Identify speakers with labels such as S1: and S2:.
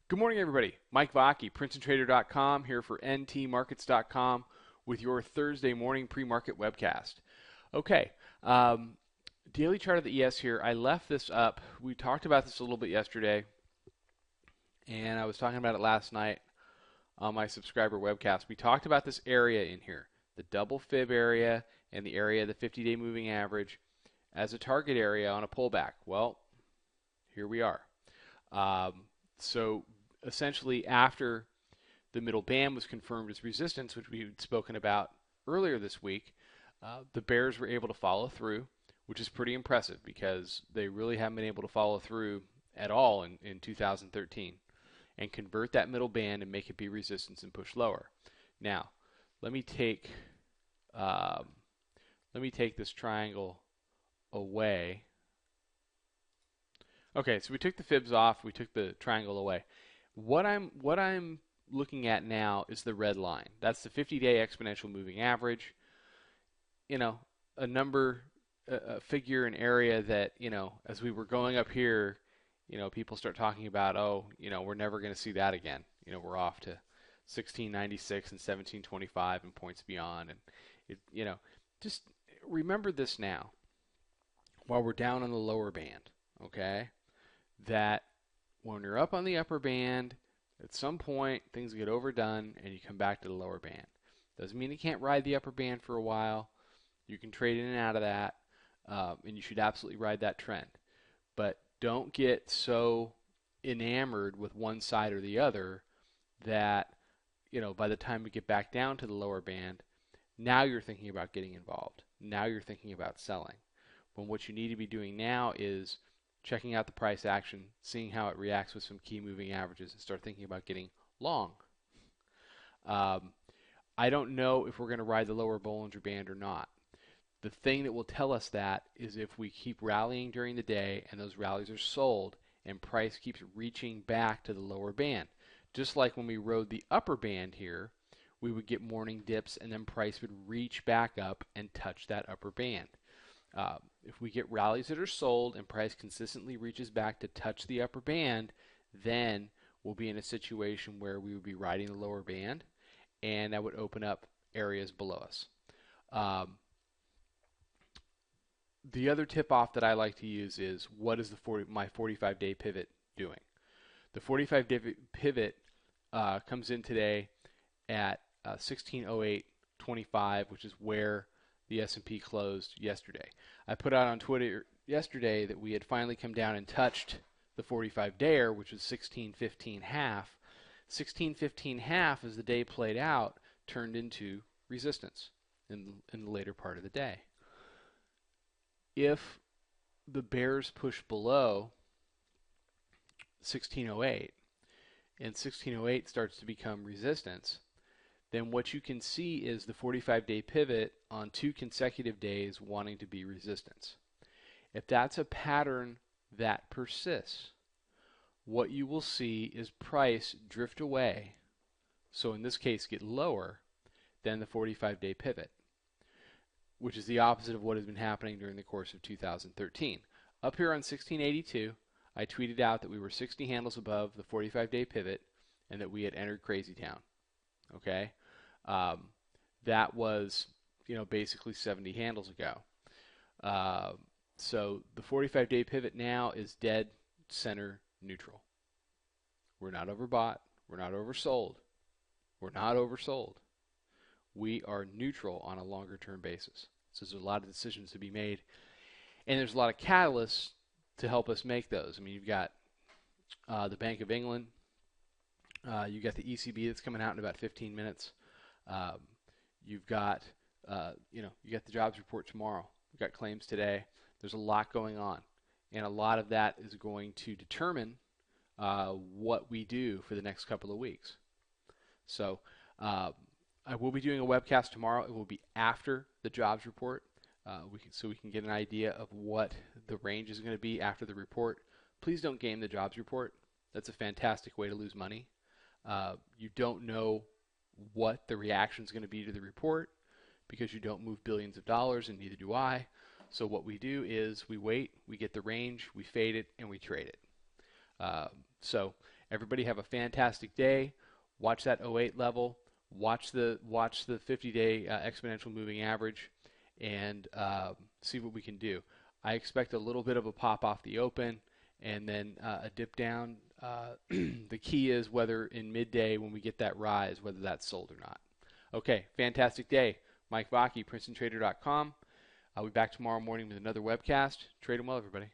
S1: Good morning, everybody. Mike Vacchi, PrincetonTrader.com, here for NTMarkets.com with your Thursday morning pre-market webcast. Okay, daily chart of the ES here. I left this up. We talked about this a little bit yesterday, and I was talking about it last night on my subscriber webcast. We talked about this area in here, the double fib area and the area of the 50-day moving average as a target area on a pullback. Well, here we are. So essentially, after the middle band was confirmed as resistance, which we had spoken about earlier this week, the bears were able to follow through, which is pretty impressive because they really haven't been able to follow through at all in 2013 and convert that middle band and make it be resistance and push lower. Now, let me take this triangle away. Okay, so we took the fibs off, we took the triangle away. What I'm looking at now is the red line. That's the 50-day exponential moving average. You know, a number, a figure, an area that, you know, as we were going up here, you know, people start talking about, oh, you know, we're never going to see that again. You know, we're off to 1696 and 1725 and points beyond. And, you know, just remember this now while we're down on the lower band, okay? That when you're up on the upper band, at some point things get overdone and you come back to the lower band. Doesn't mean you can't ride the upper band for a while. You can trade in and out of that, and you should absolutely ride that trend. But don't get so enamored with one side or the other that, you know, by the time we get back down to the lower band, now you're thinking about getting involved. Now you're thinking about selling. When what you need to be doing now is checking out the price action, seeing how it reacts with some key moving averages, and start thinking about getting long. I don't know if we're going to ride the lower Bollinger Band or not. The thing that will tell us that is if we keep rallying during the day and those rallies are sold and price keeps reaching back to the lower band. Just like when we rode the upper band here, we would get morning dips and then price would reach back up and touch that upper band. If we get rallies that are sold and price consistently reaches back to touch the upper band, then we'll be in a situation where we would be riding the lower band, and that would open up areas below us. The other tip-off that I like to use is what is my 45-day pivot doing? The 45-day pivot comes in today at 1608.25, which is where the S&P closed yesterday. I put out on Twitter yesterday that we had finally come down and touched the 45-dayer, which was 1615.5. 1615.5, as the day played out, turned into resistance in the later part of the day. If the bears push below 1608 and 1608 starts to become resistance, then what you can see is the 45-day pivot on 2 consecutive days wanting to be resistance. If that's a pattern that persists, what you will see is price drift away, so in this case get lower than the 45-day pivot, which is the opposite of what has been happening during the course of 2013. Up here on 1682, I tweeted out that we were 60 handles above the 45-day pivot and that we had entered Crazy Town. Okay, that was, you know, basically 70 handles ago. So the 45-day pivot now is dead center neutral. We're not overbought. We're not oversold. We're not oversold. We are neutral on a longer-term basis. So there's a lot of decisions to be made, and there's a lot of catalysts to help us make those. I mean, you've got the Bank of England. You've got the ECB that's coming out in about 15 minutes. You've got, you got the jobs report tomorrow. You've got claims today. There's a lot going on, and a lot of that is going to determine what we do for the next couple of weeks. So I will be doing a webcast tomorrow. It will be after the jobs report, so we can get an idea of what the range is going to be after the report. Please don't game the jobs report. That's a fantastic way to lose money. You don't know what the reaction is going to be to the report because you don't move billions of dollars, and neither do I. So what we do is we wait, we get the range, we fade it, and we trade it. Everybody have a fantastic day. Watch that '08 level. Watch the 50-day exponential moving average, and see what we can do. I expect a little bit of a pop off the open, and then a dip down. The key is whether in midday when we get that rise, whether that's sold or not. Okay, fantastic day. Mike Vacchi, PrincetonTrader.com. I'll be back tomorrow morning with another webcast. Trade 'em well, everybody.